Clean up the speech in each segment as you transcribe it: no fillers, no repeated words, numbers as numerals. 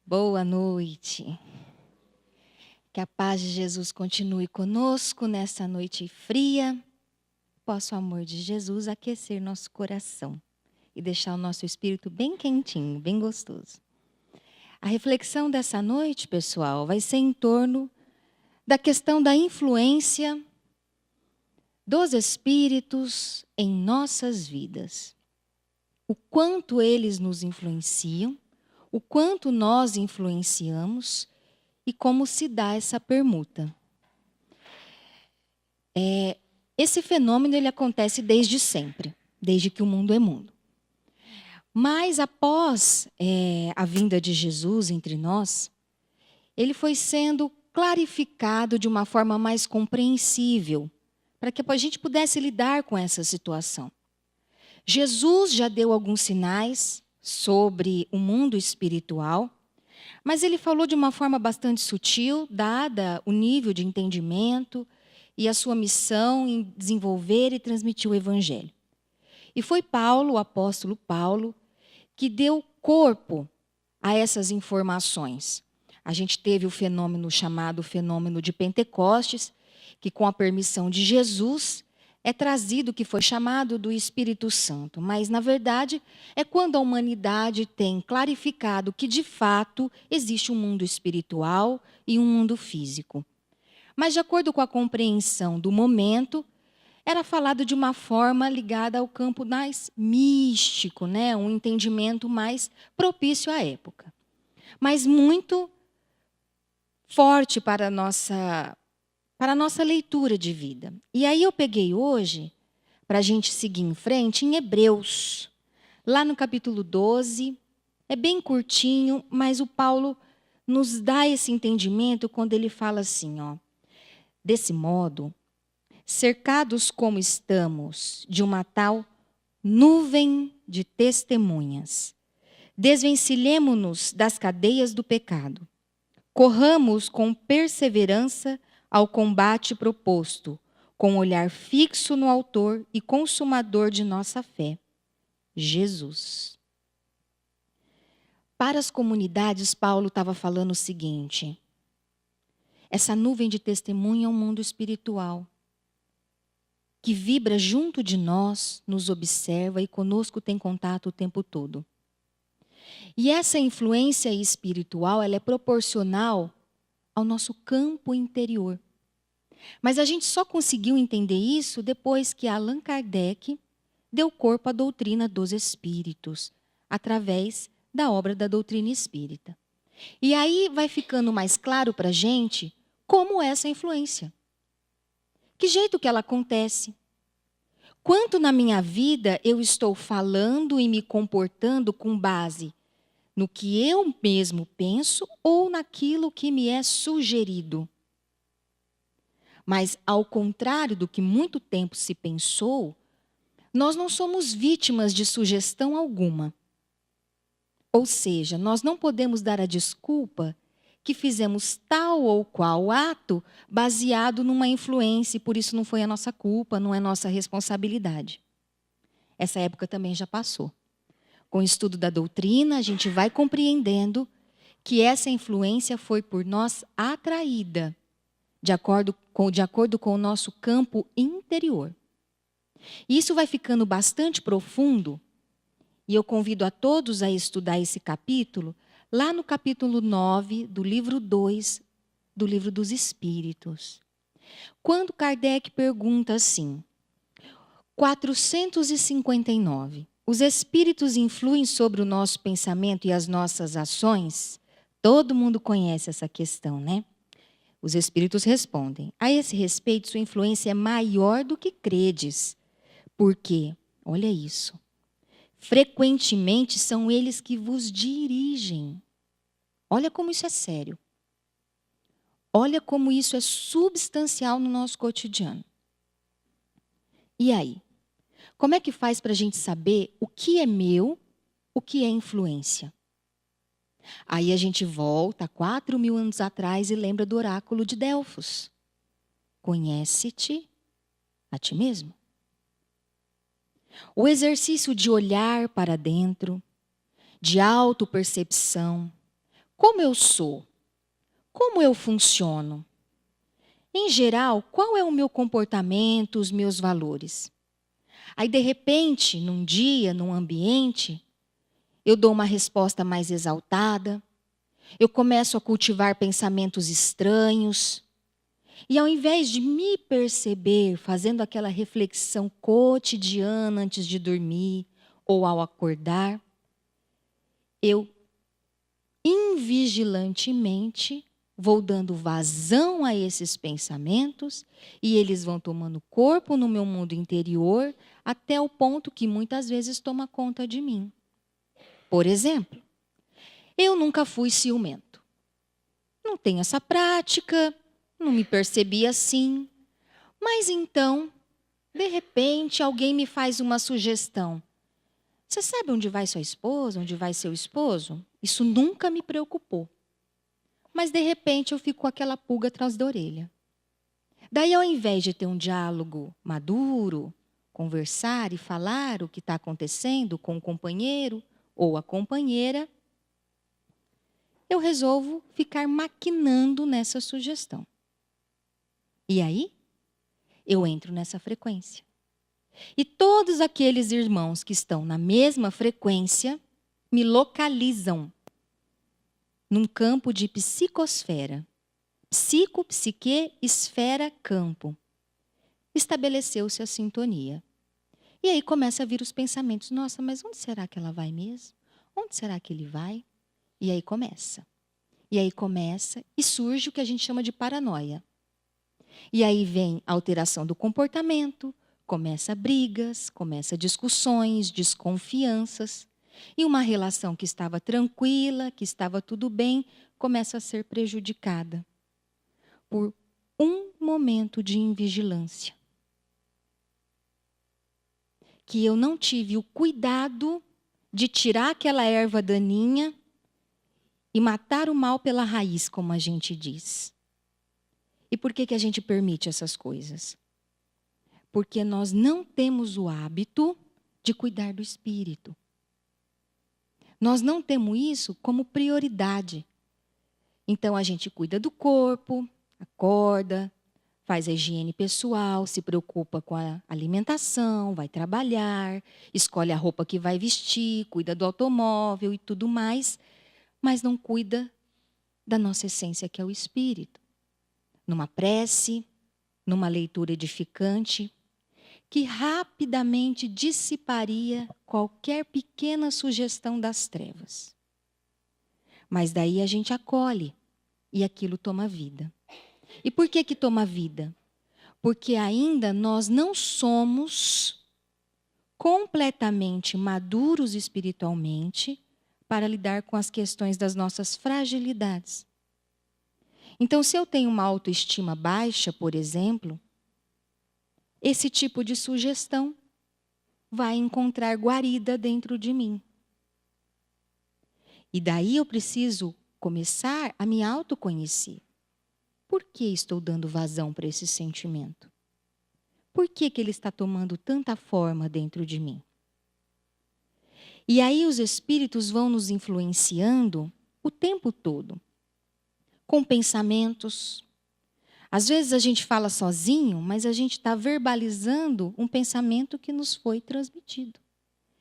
Boa noite. Que a paz de Jesus continue conosco nessa noite fria. Possa o amor de Jesus aquecer nosso coração e deixar o nosso espírito bem quentinho, bem gostoso. A reflexão dessa noite, pessoal, vai ser em torno da questão da influência dos espíritos em nossas vidas. O quanto eles nos influenciam, o quanto nós influenciamos e como se dá essa permuta. Esse fenômeno ele acontece desde sempre, desde que o mundo é mundo. Mas após a vinda de Jesus entre nós, ele foi sendo clarificado de uma forma mais compreensível, para que a gente pudesse lidar com essa situação. Jesus já deu alguns sinais sobre o mundo espiritual, mas ele falou de uma forma bastante sutil, dada o nível de entendimento e a sua missão em desenvolver e transmitir o evangelho. E foi Paulo, o apóstolo Paulo, que deu corpo a essas informações. A gente teve o fenômeno chamado fenômeno de Pentecostes, que com a permissão de Jesus é trazido o que foi chamado do Espírito Santo. Mas, na verdade, é quando a humanidade tem clarificado que, de fato, existe um mundo espiritual e um mundo físico. Mas, de acordo com a compreensão do momento, era falado de uma forma ligada ao campo mais místico, né? Um entendimento mais propício à época. Mas muito forte para a nossa leitura de vida. E aí eu peguei hoje, para a gente seguir em frente, em Hebreus. Lá no capítulo 12, é bem curtinho, mas o Paulo nos dá esse entendimento quando ele fala assim, ó. Desse modo, cercados como estamos de uma tal nuvem de testemunhas, desvencilhemo-nos das cadeias do pecado. Corramos com perseverança ao combate proposto, com olhar fixo no autor e consumador de nossa fé, Jesus. Para as comunidades, Paulo estava falando o seguinte: essa nuvem de testemunha é um mundo espiritual, que vibra junto de nós, nos observa e conosco tem contato o tempo todo. E essa influência espiritual, ela é proporcional ao nosso campo interior. Mas a gente só conseguiu entender isso depois que Allan Kardec deu corpo à doutrina dos espíritos, através da obra da doutrina espírita. E aí vai ficando mais claro para a gente como é essa influência. Que jeito que ela acontece? Quanto na minha vida eu estou falando e me comportando com base no que eu mesmo penso ou naquilo que me é sugerido. Mas, ao contrário do que muito tempo se pensou, nós não somos vítimas de sugestão alguma. Ou seja, nós não podemos dar a desculpa que fizemos tal ou qual ato baseado numa influência e por isso não foi a nossa culpa, não é nossa responsabilidade. Essa época também já passou. Com o estudo da doutrina, a gente vai compreendendo que essa influência foi por nós atraída, de acordo com o nosso campo interior. E isso vai ficando bastante profundo, e eu convido a todos a estudar esse capítulo, lá no capítulo 9 do livro 2 do Livro dos Espíritos. Quando Kardec pergunta assim, 459, os espíritos influem sobre o nosso pensamento e as nossas ações? Todo mundo conhece essa questão, né? Os espíritos respondem, a esse respeito sua influência é maior do que credes, porque, olha isso, frequentemente são eles que vos dirigem. Olha como isso é sério. Olha como isso é substancial no nosso cotidiano. E aí? Como é que faz para a gente saber o que é meu, o que é influência? Aí a gente volta 4.000 anos atrás e lembra do oráculo de Delfos. Conhece-te a ti mesmo. O exercício de olhar para dentro, de autopercepção, Como eu sou? Como eu funciono? Em geral, qual é o meu comportamento, os meus valores? Aí, de repente, num dia, num ambiente, eu dou uma resposta mais exaltada, eu começo a cultivar pensamentos estranhos, e ao invés de me perceber fazendo aquela reflexão cotidiana antes de dormir ou ao acordar, eu invigilantemente vou dando vazão a esses pensamentos e eles vão tomando corpo no meu mundo interior até o ponto que muitas vezes toma conta de mim. Por exemplo, eu nunca fui ciumento. Não tenho essa prática, não me percebi assim. Mas então, de repente, alguém me faz uma sugestão. Você sabe onde vai sua esposa, onde vai seu esposo? Isso nunca me preocupou. Mas, de repente, eu fico com aquela pulga atrás da orelha. Daí, ao invés de ter um diálogo maduro, conversar e falar o que está acontecendo com o companheiro ou a companheira, eu resolvo ficar maquinando nessa sugestão. E aí, eu entro nessa frequência. E todos aqueles irmãos que estão na mesma frequência me localizam num campo de psicosfera. Psico, psique, esfera, campo. Estabeleceu-se a sintonia. E aí começa a vir os pensamentos. Nossa, mas onde será que ela vai mesmo? Onde será que ele vai? E aí começa. E surge o que a gente chama de paranoia. E aí vem a alteração do comportamento, começa brigas, começa discussões, desconfianças. E uma relação que estava tranquila, que estava tudo bem, começa a ser prejudicada por um momento de invigilância. Que eu não tive o cuidado de tirar aquela erva daninha e matar o mal pela raiz, como a gente diz. E por que a gente permite essas coisas? Porque nós não temos o hábito de cuidar do espírito. Nós não temos isso como prioridade. Então a gente cuida do corpo, acorda, faz a higiene pessoal, se preocupa com a alimentação, vai trabalhar, escolhe a roupa que vai vestir, cuida do automóvel e tudo mais, mas não cuida da nossa essência, que é o espírito. Numa prece, numa leitura edificante, que rapidamente dissiparia qualquer pequena sugestão das trevas. Mas daí a gente acolhe e aquilo toma vida. E por que toma vida? Porque ainda nós não somos completamente maduros espiritualmente para lidar com as questões das nossas fragilidades. Então, se eu tenho uma autoestima baixa, por exemplo, esse tipo de sugestão vai encontrar guarida dentro de mim. E daí eu preciso começar a me autoconhecer. Por que estou dando vazão para esse sentimento? Por que ele está tomando tanta forma dentro de mim? E aí os espíritos vão nos influenciando o tempo todo, com pensamentos. Às vezes a gente fala sozinho, mas a gente está verbalizando um pensamento que nos foi transmitido.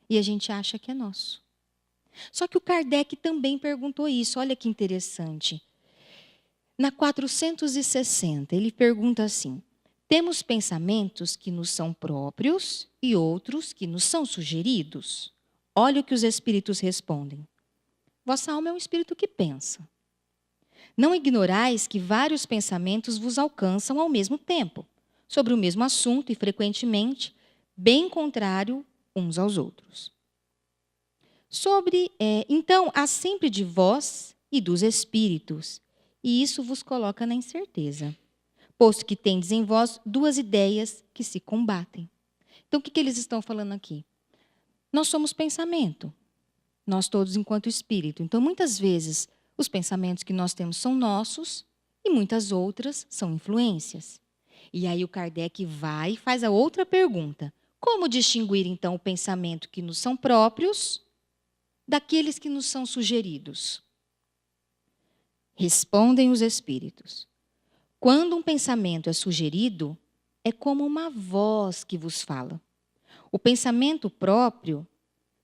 E a gente acha que é nosso. Só que o Kardec também perguntou isso, olha que interessante. Na 460, ele pergunta assim: temos pensamentos que nos são próprios e outros que nos são sugeridos? Olha o que os espíritos respondem. Vossa alma é um espírito que pensa. Não ignorais que vários pensamentos vos alcançam ao mesmo tempo, sobre o mesmo assunto e frequentemente bem contrário uns aos outros. Então, há sempre de vós e dos espíritos, e isso vos coloca na incerteza, posto que tendes em vós duas ideias que se combatem. Então, o que eles estão falando aqui? Nós somos pensamento, nós todos enquanto espírito. Então, muitas vezes, os pensamentos que nós temos são nossos e muitas outras são influências. E aí o Kardec vai e faz a outra pergunta. Como distinguir, então, o pensamento que nos são próprios daqueles que nos são sugeridos? Respondem os espíritos. Quando um pensamento é sugerido, é como uma voz que vos fala. O pensamento próprio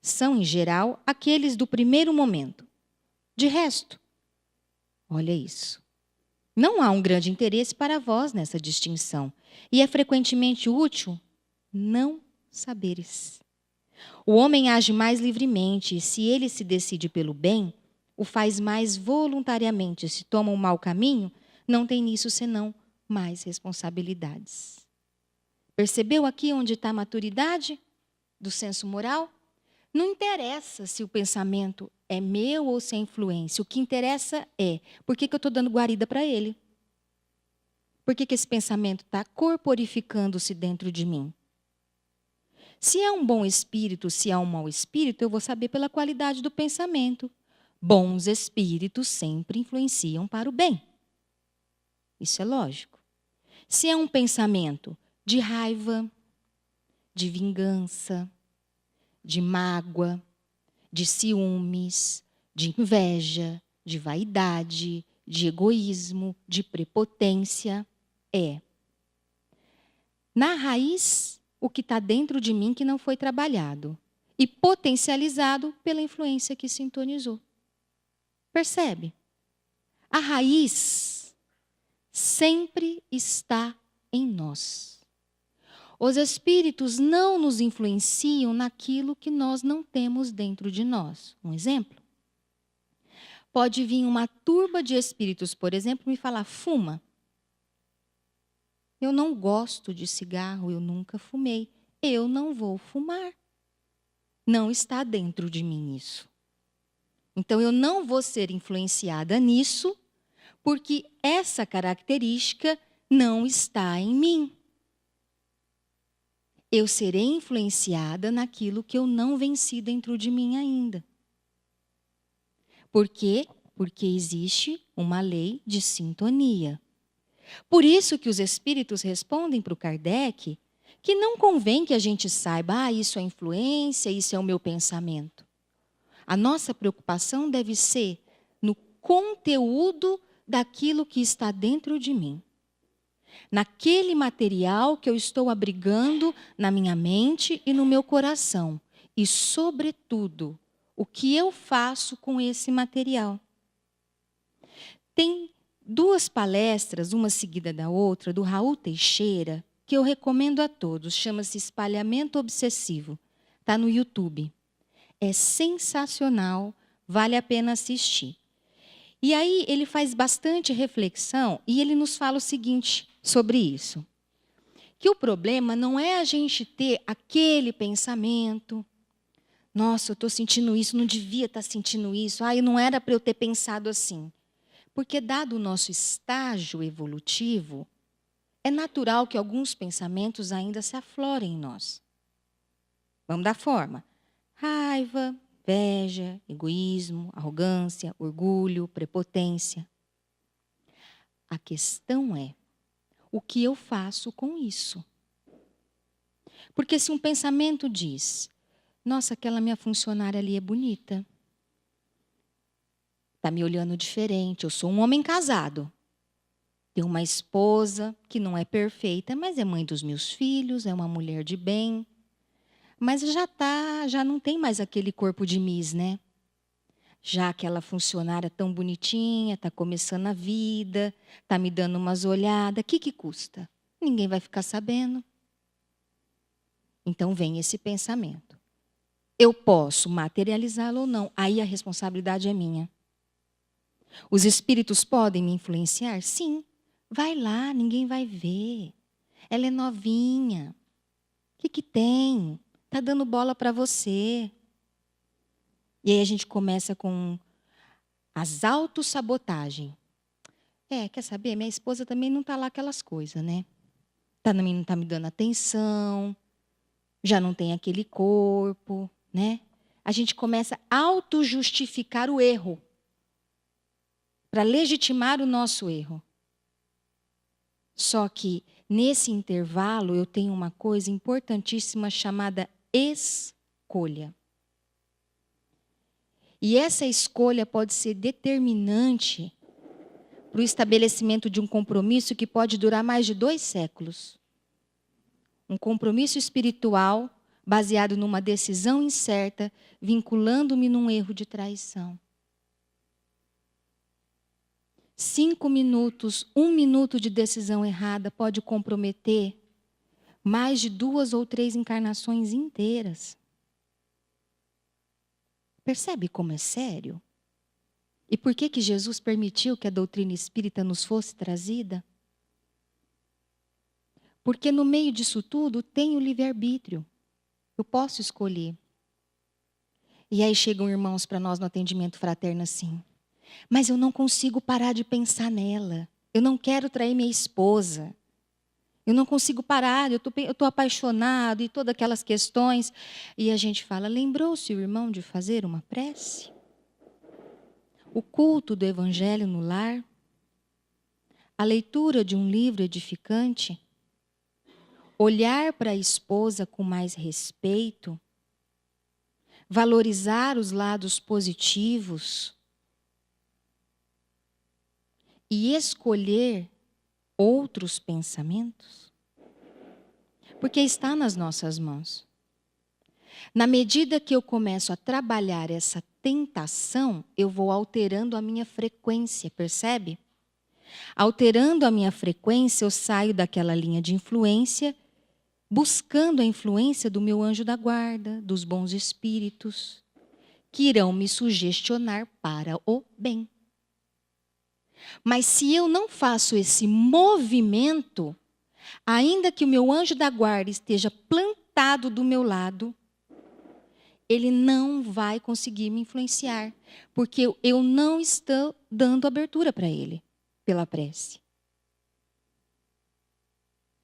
são, em geral, aqueles do primeiro momento. De resto, olha isso. Não há um grande interesse para vós nessa distinção, e é frequentemente útil não saberes. O homem age mais livremente, e se ele se decide pelo bem, o faz mais voluntariamente. Se toma um mau caminho, não tem nisso senão mais responsabilidades. Percebeu aqui onde está a maturidade do senso moral? Não interessa se o pensamento é meu ou se é influência. O que interessa é por que eu estou dando guarida para ele. Por que esse pensamento está corporificando-se dentro de mim? Se é um bom espírito, se é um mau espírito, eu vou saber pela qualidade do pensamento. Bons espíritos sempre influenciam para o bem. Isso é lógico. Se é um pensamento de raiva, de vingança, de mágoa, de ciúmes, de inveja, de vaidade, de egoísmo, de prepotência, na raiz, o que está dentro de mim que não foi trabalhado e potencializado pela influência que sintonizou. Percebe? A raiz sempre está em nós. Os espíritos não nos influenciam naquilo que nós não temos dentro de nós. Um exemplo? Pode vir uma turba de espíritos, por exemplo, me falar, fuma. Eu não gosto de cigarro, eu nunca fumei. Eu não vou fumar. Não está dentro de mim isso. Então, eu não vou ser influenciada nisso, porque essa característica não está em mim. Eu serei influenciada naquilo que eu não venci dentro de mim ainda. Por quê? Porque existe uma lei de sintonia. Por isso que os espíritos respondem para o Kardec que não convém que a gente saiba, isso é influência, isso é o meu pensamento. A nossa preocupação deve ser no conteúdo daquilo que está dentro de mim. Naquele material que eu estou abrigando na minha mente e no meu coração. E, sobretudo, o que eu faço com esse material. Tem 2 palestras, uma seguida da outra, do Raul Teixeira, que eu recomendo a todos. Chama-se Espalhamento Obsessivo. Está no YouTube. É sensacional, vale a pena assistir. E aí ele faz bastante reflexão e ele nos fala o seguinte sobre isso. Que o problema não é a gente ter aquele pensamento. Nossa, eu estou sentindo isso, não devia estar sentindo isso. Não era para eu ter pensado assim. Porque, dado o nosso estágio evolutivo, é natural que alguns pensamentos ainda se aflorem em nós. Vamos dar forma. Raiva, inveja, egoísmo, arrogância, orgulho, prepotência. A questão é, o que eu faço com isso? Porque se um pensamento diz, nossa, aquela minha funcionária ali é bonita. Está me olhando diferente, eu sou um homem casado. Tenho uma esposa que não é perfeita, mas é mãe dos meus filhos, é uma mulher de bem. Mas já não tem mais aquele corpo de Miss, né? Já aquela funcionária tão bonitinha, está começando a vida, está me dando umas olhadas, o que custa? Ninguém vai ficar sabendo. Então vem esse pensamento. Eu posso materializá-lo ou não, aí a responsabilidade é minha. Os espíritos podem me influenciar? Sim. Vai lá, ninguém vai ver. Ela é novinha. O que tem? Está dando bola para você. E aí a gente começa com as autossabotagens. Quer saber? Minha esposa também não está lá aquelas coisas, né? Não está me dando atenção, já não tem aquele corpo, né? A gente começa a auto-justificar o erro, para legitimar o nosso erro. Só que, nesse intervalo, eu tenho uma coisa importantíssima chamada escolha. E essa escolha pode ser determinante para o estabelecimento de um compromisso que pode durar mais de 2 séculos. Um compromisso espiritual baseado numa decisão incerta, vinculando-me num erro de traição. 5 minutos, 1 minuto de decisão errada pode comprometer mais de 2 ou 3 encarnações inteiras. Percebe como é sério? E por que Jesus permitiu que a doutrina espírita nos fosse trazida? Porque no meio disso tudo tem o livre-arbítrio. Eu posso escolher. E aí chegam irmãos para nós no atendimento fraterno assim: mas eu não consigo parar de pensar nela. Eu não quero trair minha esposa. Eu não consigo parar, eu estou apaixonado e todas aquelas questões. E a gente fala: lembrou-se o irmão de fazer uma prece? O culto do evangelho no lar? A leitura de um livro edificante? Olhar para a esposa com mais respeito? Valorizar os lados positivos? E escolher outros pensamentos? Porque está nas nossas mãos. Na medida que eu começo a trabalhar essa tentação, eu vou alterando a minha frequência, percebe? Alterando a minha frequência, eu saio daquela linha de influência, buscando a influência do meu anjo da guarda, dos bons espíritos, que irão me sugestionar para o bem. Mas se eu não faço esse movimento, ainda que o meu anjo da guarda esteja plantado do meu lado, ele não vai conseguir me influenciar, porque eu não estou dando abertura para ele, pela prece.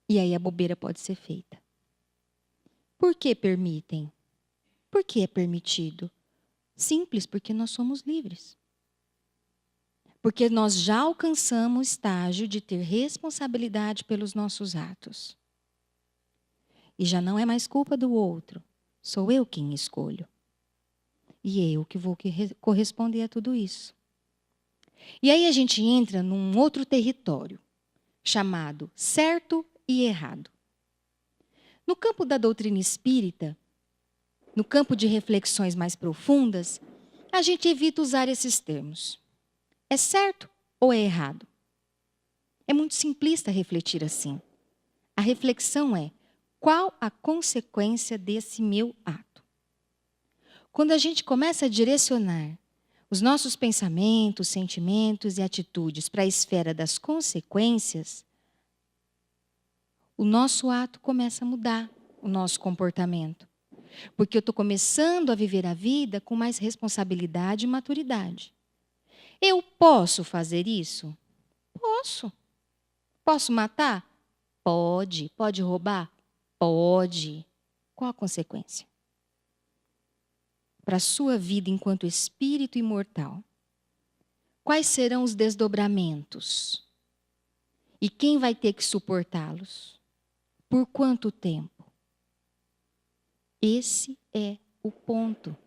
E aí a bobeira pode ser feita. Por que permitem? Por que é permitido? Simples, porque nós somos livres. Porque nós já alcançamos o estágio de ter responsabilidade pelos nossos atos. E já não é mais culpa do outro. Sou eu quem escolho. E eu que vou corresponder a tudo isso. E aí a gente entra num outro território, chamado certo e errado. No campo da doutrina espírita, no campo de reflexões mais profundas, a gente evita usar esses termos. É certo ou é errado? É muito simplista refletir assim. A reflexão é: qual a consequência desse meu ato? Quando a gente começa a direcionar os nossos pensamentos, sentimentos e atitudes para a esfera das consequências, o nosso ato começa a mudar, o nosso comportamento. Porque eu estou começando a viver a vida com mais responsabilidade e maturidade. Eu posso fazer isso? Posso. Posso matar? Pode. Pode roubar? Pode. Qual a consequência? Para a sua vida enquanto espírito imortal, quais serão os desdobramentos? E quem vai ter que suportá-los? Por quanto tempo? Esse é o ponto.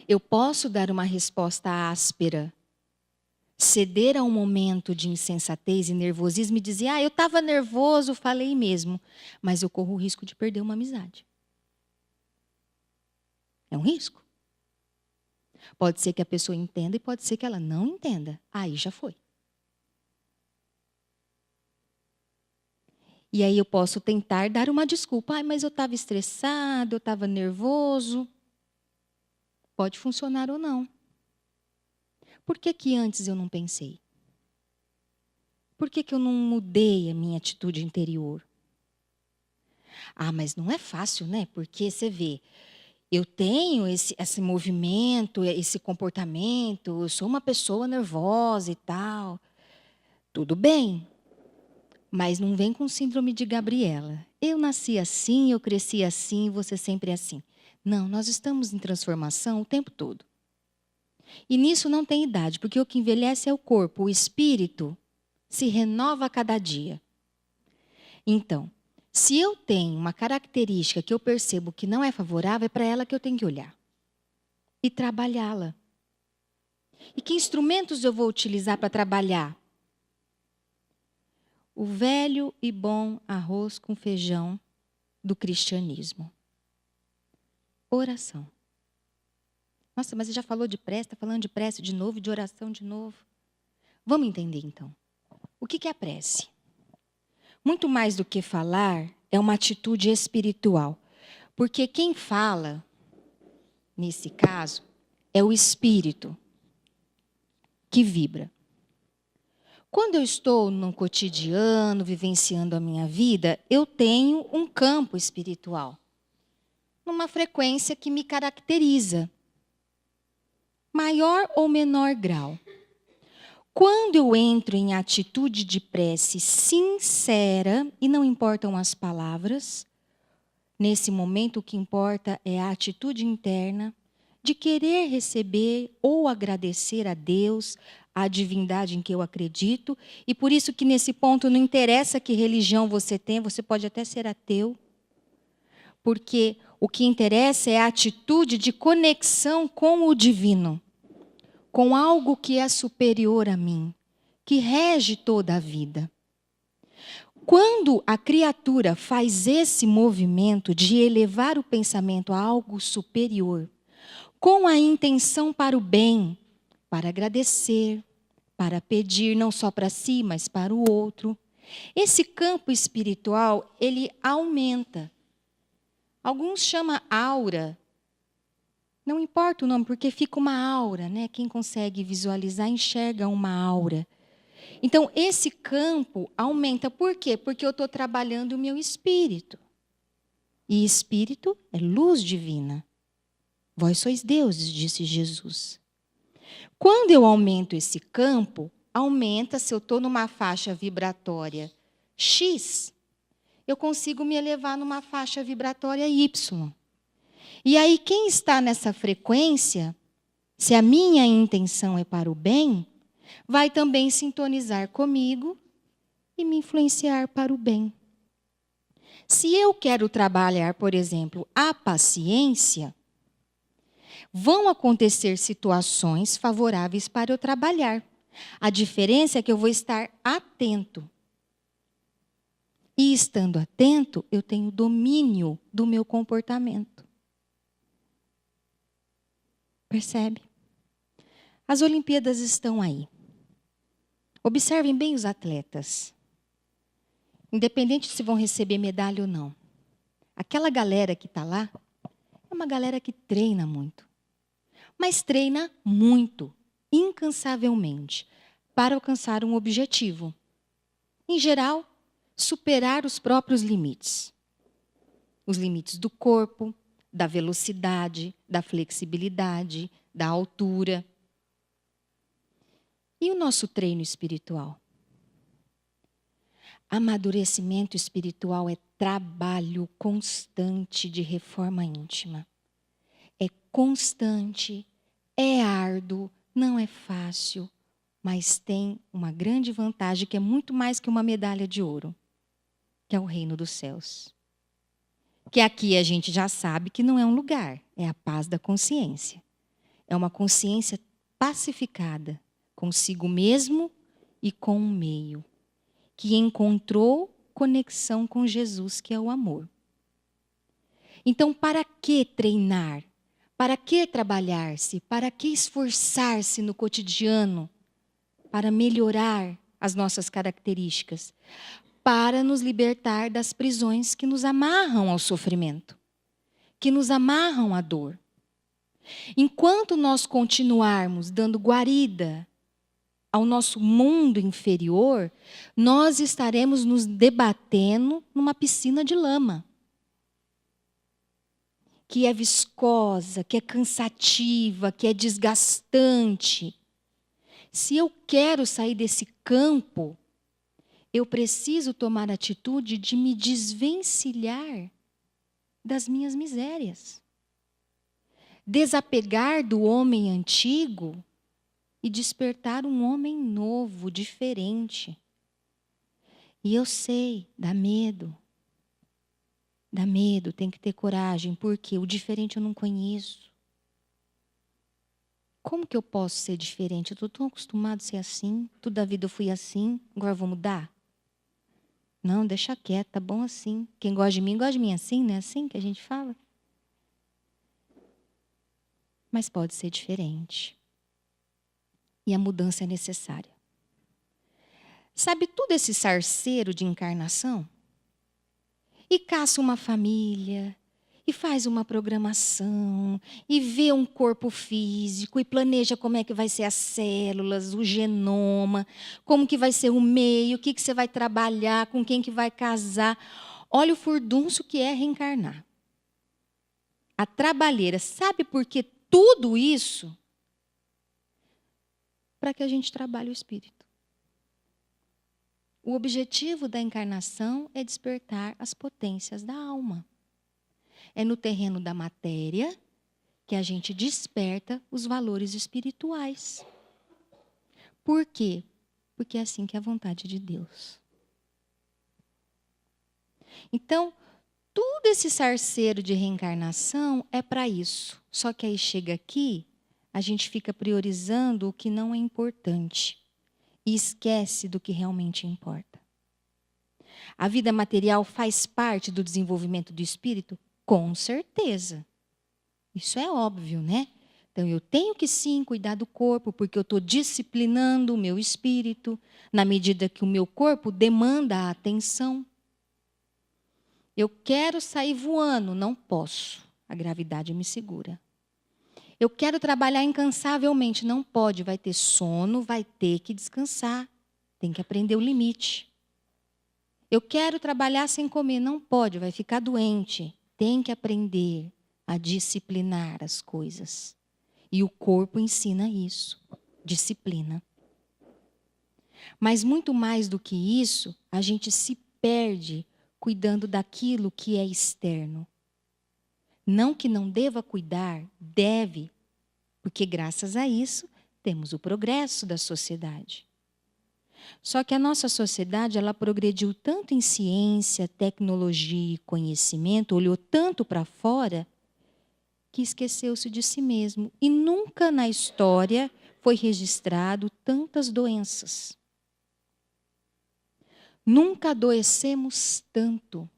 Eu posso dar uma resposta áspera, ceder a um momento de insensatez e nervosismo e dizer: eu estava nervoso, falei mesmo, mas eu corro o risco de perder uma amizade. É um risco. Pode ser que a pessoa entenda e pode ser que ela não entenda. Aí já foi. E aí eu posso tentar dar uma desculpa. Mas eu estava estressado, eu estava nervoso. Pode funcionar ou não. Por que que antes eu não pensei? Por que que eu não mudei a minha atitude interior? Mas não é fácil, né? Porque você vê, eu tenho esse movimento, esse comportamento, eu sou uma pessoa nervosa e tal. Tudo bem, mas não vem com síndrome de Gabriela. Eu nasci assim, eu cresci assim, você sempre é assim. Não, nós estamos em transformação o tempo todo. E nisso não tem idade, porque o que envelhece é o corpo, o espírito se renova a cada dia. Então, se eu tenho uma característica que eu percebo que não é favorável, é para ela que eu tenho que olhar e trabalhá-la. E que instrumentos eu vou utilizar para trabalhar? O velho e bom arroz com feijão do cristianismo. Oração. Nossa, mas você já falou de prece, está falando de prece de novo, de oração de novo. Vamos entender então. O que é a prece? Muito mais do que falar, é uma atitude espiritual. Porque quem fala, nesse caso, é o espírito que vibra. Quando eu estou no cotidiano, vivenciando a minha vida, eu tenho um campo espiritual, numa frequência que me caracteriza, maior ou menor grau. Quando eu entro em atitude de prece sincera, e não importam as palavras, nesse momento o que importa é a atitude interna de querer receber ou agradecer a Deus, a divindade em que eu acredito, e por isso que nesse ponto não interessa que religião você tem, você pode até ser ateu, porque o que interessa é a atitude de conexão com o divino, com algo que é superior a mim, que rege toda a vida. Quando a criatura faz esse movimento de elevar o pensamento a algo superior, com a intenção para o bem, para agradecer, para pedir não só para si, mas para o outro, esse campo espiritual, ele aumenta. Alguns chamam aura. Não importa o nome, porque fica uma aura, né? Quem consegue visualizar, enxerga uma aura. Então, esse campo aumenta. Por quê? Porque eu estou trabalhando o meu espírito. E espírito é luz divina. Vós sois deuses, disse Jesus. Quando eu aumento esse campo, aumenta, se eu estou numa faixa vibratória X, eu consigo me elevar numa faixa vibratória Y. E aí, quem está nessa frequência, se a minha intenção é para o bem, vai também sintonizar comigo e me influenciar para o bem. Se eu quero trabalhar, por exemplo, a paciência, vão acontecer situações favoráveis para eu trabalhar. A diferença é que eu vou estar atento. E estando atento, eu tenho domínio do meu comportamento. Percebe? As Olimpíadas estão aí. Observem bem os atletas. Independente se vão receber medalha ou não. Aquela galera que está lá é uma galera que treina muito. Mas treina muito, incansavelmente, para alcançar um objetivo. Em geral, superar os próprios limites. Os limites do corpo, da velocidade, da flexibilidade, da altura. E o nosso treino espiritual? Amadurecimento espiritual é trabalho constante de reforma íntima. É constante, é árduo, não é fácil, mas tem uma grande vantagem que é muito mais que uma medalha de ouro, que é o reino dos céus. Que aqui a gente já sabe que não é um lugar, é a paz da consciência. É uma consciência pacificada consigo mesmo e com o meio, que encontrou conexão com Jesus, que é o amor. Então, para que treinar? Para que trabalhar-se? Para que esforçar-se no cotidiano? Para melhorar as nossas características? Para nos libertar das prisões que nos amarram ao sofrimento, que nos amarram à dor. Enquanto nós continuarmos dando guarida ao nosso mundo inferior, nós estaremos nos debatendo numa piscina de lama, que é viscosa, que é cansativa, que é desgastante. Se eu quero sair desse campo, eu preciso tomar a atitude de me desvencilhar das minhas misérias. Desapegar do homem antigo e despertar um homem novo, diferente. E eu sei, dá medo. Dá medo, tem que ter coragem, porque o diferente eu não conheço. Como que eu posso ser diferente? Eu estou tão acostumado a ser assim, toda a vida eu fui assim, agora eu vou mudar? Não, deixa quieto, tá bom assim. Quem gosta de mim assim, não é assim que a gente fala? Mas pode ser diferente. E a mudança é necessária. Sabe tudo esse sarceiro de encarnação? E caça uma família, e faz uma programação, e vê um corpo físico, e planeja como é que vai ser as células, o genoma, como que vai ser o meio, o que você vai trabalhar, com quem que vai casar. Olha o furdunço que é reencarnar. A trabalheira. Sabe por que tudo isso? Para que a gente trabalhe o espírito. O objetivo da encarnação é despertar as potências da alma. É no terreno da matéria que a gente desperta os valores espirituais. Por quê? Porque é assim que é a vontade de Deus. Então, tudo esse sarceiro de reencarnação é para isso. Só que aí chega aqui, a gente fica priorizando o que não é importante e esquece do que realmente importa. A vida material faz parte do desenvolvimento do espírito? Com certeza. Isso é óbvio, né? Então, eu tenho que sim cuidar do corpo, porque eu estou disciplinando o meu espírito, na medida que o meu corpo demanda a atenção. Eu quero sair voando, não posso. A gravidade me segura. Eu quero trabalhar incansavelmente, não pode. Vai ter sono, vai ter que descansar. Tem que aprender o limite. Eu quero trabalhar sem comer, não pode, vai ficar doente. Tem que aprender a disciplinar as coisas. E o corpo ensina isso, disciplina. Mas muito mais do que isso, a gente se perde cuidando daquilo que é externo. Não que não deva cuidar, deve, porque graças a isso temos o progresso da sociedade. Só que a nossa sociedade, ela progrediu tanto em ciência, tecnologia e conhecimento, olhou tanto para fora, que esqueceu-se de si mesmo. E nunca na história foi registrado tantas doenças. Nunca adoecemos tanto.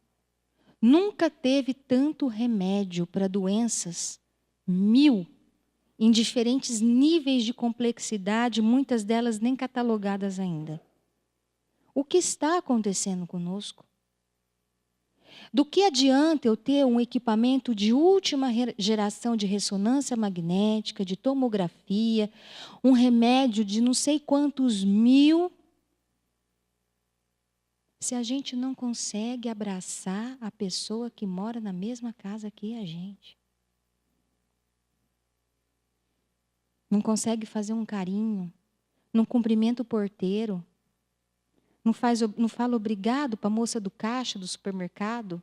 Nunca teve tanto remédio para doenças. 1000, em diferentes níveis de complexidade, muitas delas nem catalogadas ainda. O que está acontecendo conosco? Do que adianta eu ter um equipamento de última geração de ressonância magnética, de tomografia, um remédio de não sei quantos 1000, se a gente não consegue abraçar a pessoa que mora na mesma casa que a gente? Não consegue fazer um carinho, não cumprimenta o porteiro, não fala obrigado para a moça do caixa do supermercado?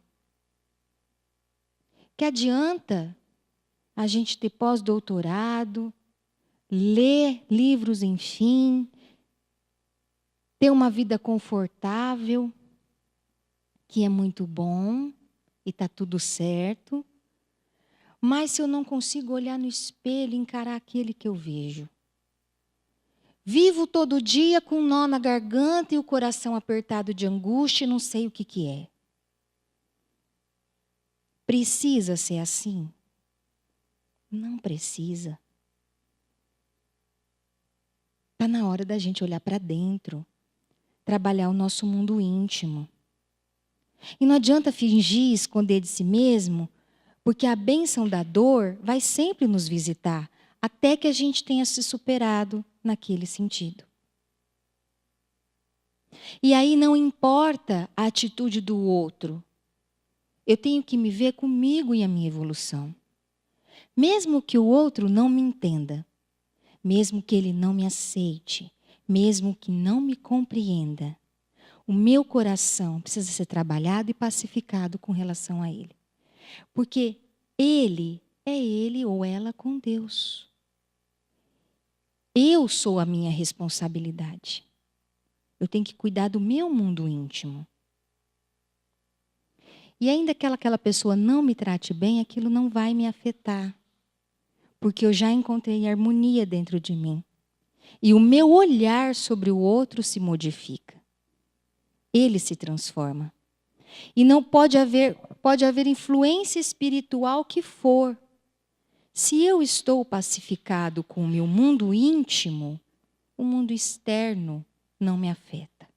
Que adianta a gente ter pós-doutorado, ler livros, enfim, ter uma vida confortável, que é muito bom e está tudo certo, mas se eu não consigo olhar no espelho e encarar aquele que eu vejo? Vivo todo dia com um nó na garganta e o coração apertado de angústia e não sei o que é. Precisa ser assim? Não precisa. Está na hora da gente olhar para dentro, trabalhar o nosso mundo íntimo. E não adianta fingir, esconder de si mesmo, porque a bênção da dor vai sempre nos visitar, até que a gente tenha se superado naquele sentido. E aí não importa a atitude do outro. Eu tenho que me ver comigo e a minha evolução. Mesmo que o outro não me entenda, mesmo que ele não me aceite, mesmo que não me compreenda, o meu coração precisa ser trabalhado e pacificado com relação a ele. Porque ele é ele ou ela com Deus. Eu sou a minha responsabilidade. Eu tenho que cuidar do meu mundo íntimo. E ainda que aquela pessoa não me trate bem, aquilo não vai me afetar. porque eu já encontrei harmonia dentro de mim. E o meu olhar sobre o outro se modifica. Ele se transforma. E não pode haver influência espiritual que for. Se eu estou pacificado com o meu mundo íntimo, o mundo externo não me afeta.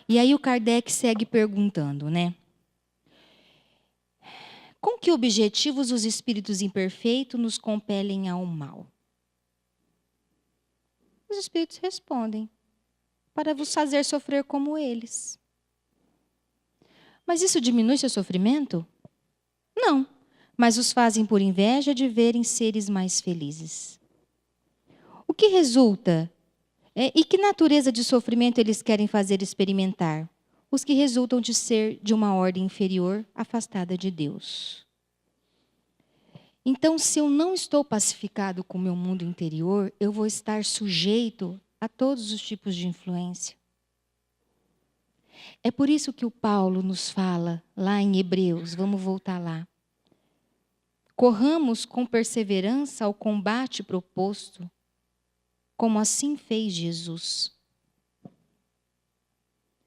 E aí o Kardec segue perguntando, né? Com que objetivos os espíritos imperfeitos nos compelem ao mal? Os espíritos respondem: para vos fazer sofrer como eles. Mas isso diminui seu sofrimento? Não, mas os fazem por inveja de verem seres mais felizes. O que resulta? E que natureza de sofrimento eles querem fazer experimentar? Os que resultam de ser de uma ordem inferior, afastada de Deus. Então, se eu não estou pacificado com o meu mundo interior, eu vou estar sujeito a todos os tipos de influência. É por isso que o Paulo nos fala, lá em Hebreus, vamos voltar lá. Corramos com perseverança ao combate proposto, como assim fez Jesus.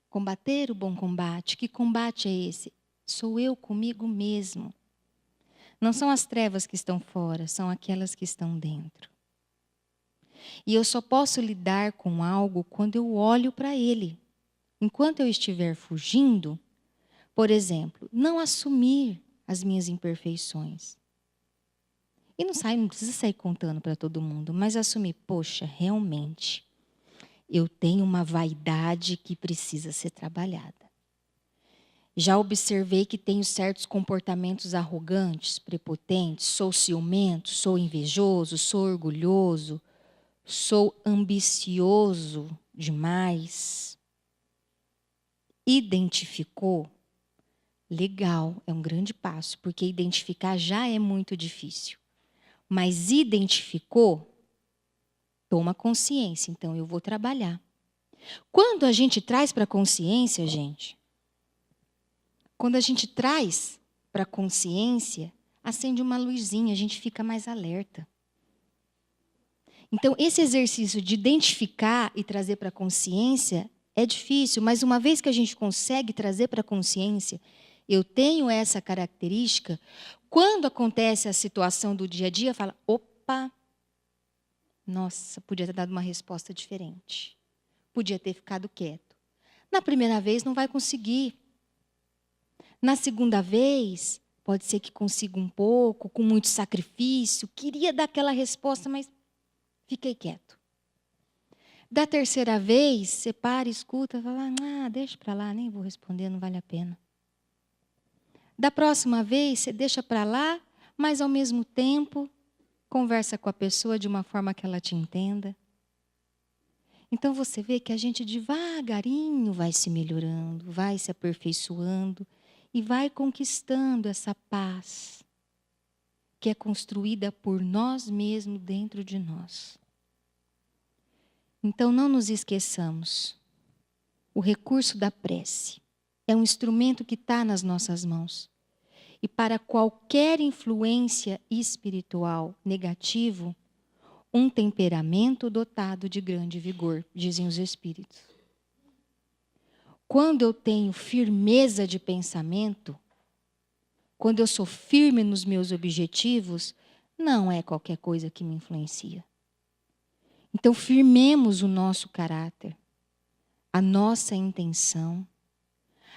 Combater o bom combate. Que combate é esse? Sou eu comigo mesmo. Não são as trevas que estão fora, são aquelas que estão dentro. E eu só posso lidar com algo quando eu olho para ele. Enquanto eu estiver fugindo, por exemplo, não assumir as minhas imperfeições. E não precisa sair contando para todo mundo, mas assumir, poxa, realmente, eu tenho uma vaidade que precisa ser trabalhada. Já observei que tenho certos comportamentos arrogantes, prepotentes, sou ciumento, sou invejoso, sou orgulhoso, sou ambicioso demais. Identificou? Legal, é um grande passo, porque identificar já é muito difícil. Mas identificou? Toma consciência, então eu vou trabalhar. Quando a gente traz para a consciência, gente, quando a gente traz para a consciência, acende uma luzinha, a gente fica mais alerta. Então, esse exercício de identificar e trazer para a consciência é difícil, mas uma vez que a gente consegue trazer para a consciência, eu tenho essa característica, quando acontece a situação do dia a dia, fala, opa, nossa, podia ter dado uma resposta diferente. Podia ter ficado quieto. Na primeira vez não vai conseguir. Na segunda vez, pode ser que consiga um pouco, com muito sacrifício. Queria dar aquela resposta, mas fiquei quieto. Da terceira vez, você para, escuta, fala, deixa para lá, nem vou responder, não vale a pena. Da próxima vez, você deixa para lá, mas ao mesmo tempo, conversa com a pessoa de uma forma que ela te entenda. Então você vê que a gente devagarinho vai se melhorando, vai se aperfeiçoando e vai conquistando essa paz que é construída por nós mesmos dentro de nós. Então não nos esqueçamos, o recurso da prece é um instrumento que está nas nossas mãos. E para qualquer influência espiritual negativo, um temperamento dotado de grande vigor, dizem os espíritos. Quando eu tenho firmeza de pensamento, quando eu sou firme nos meus objetivos, não é qualquer coisa que me influencia. Então, firmemos o nosso caráter, a nossa intenção,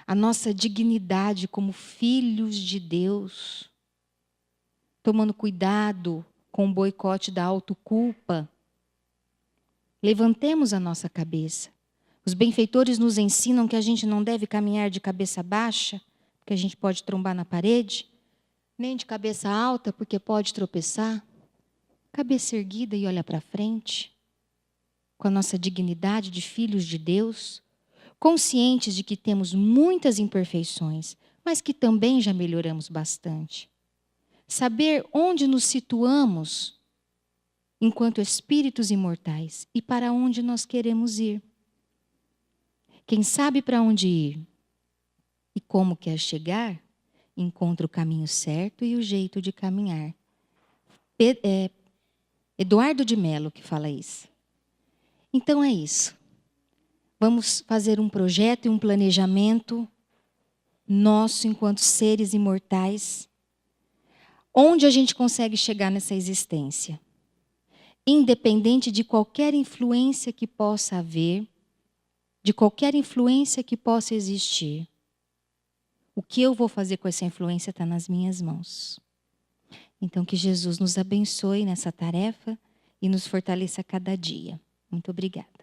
a nossa dignidade como filhos de Deus, tomando cuidado com o boicote da autoculpa. Levantemos a nossa cabeça. Os benfeitores nos ensinam que a gente não deve caminhar de cabeça baixa, porque a gente pode trombar na parede, nem de cabeça alta, porque pode tropeçar. Cabeça erguida e olha para frente, com a nossa dignidade de filhos de Deus, conscientes de que temos muitas imperfeições, mas que também já melhoramos bastante. Saber onde nos situamos enquanto espíritos imortais e para onde nós queremos ir. Quem sabe para onde ir e como quer chegar, encontra o caminho certo e o jeito de caminhar. Eduardo de Mello que fala isso. Então é isso. Vamos fazer um projeto e um planejamento nosso enquanto seres imortais, onde a gente consegue chegar nessa existência, independente de qualquer influência que possa haver, de qualquer influência que possa existir. O que eu vou fazer com essa influência está nas minhas mãos. Então, que Jesus nos abençoe nessa tarefa e nos fortaleça a cada dia. Muito obrigada.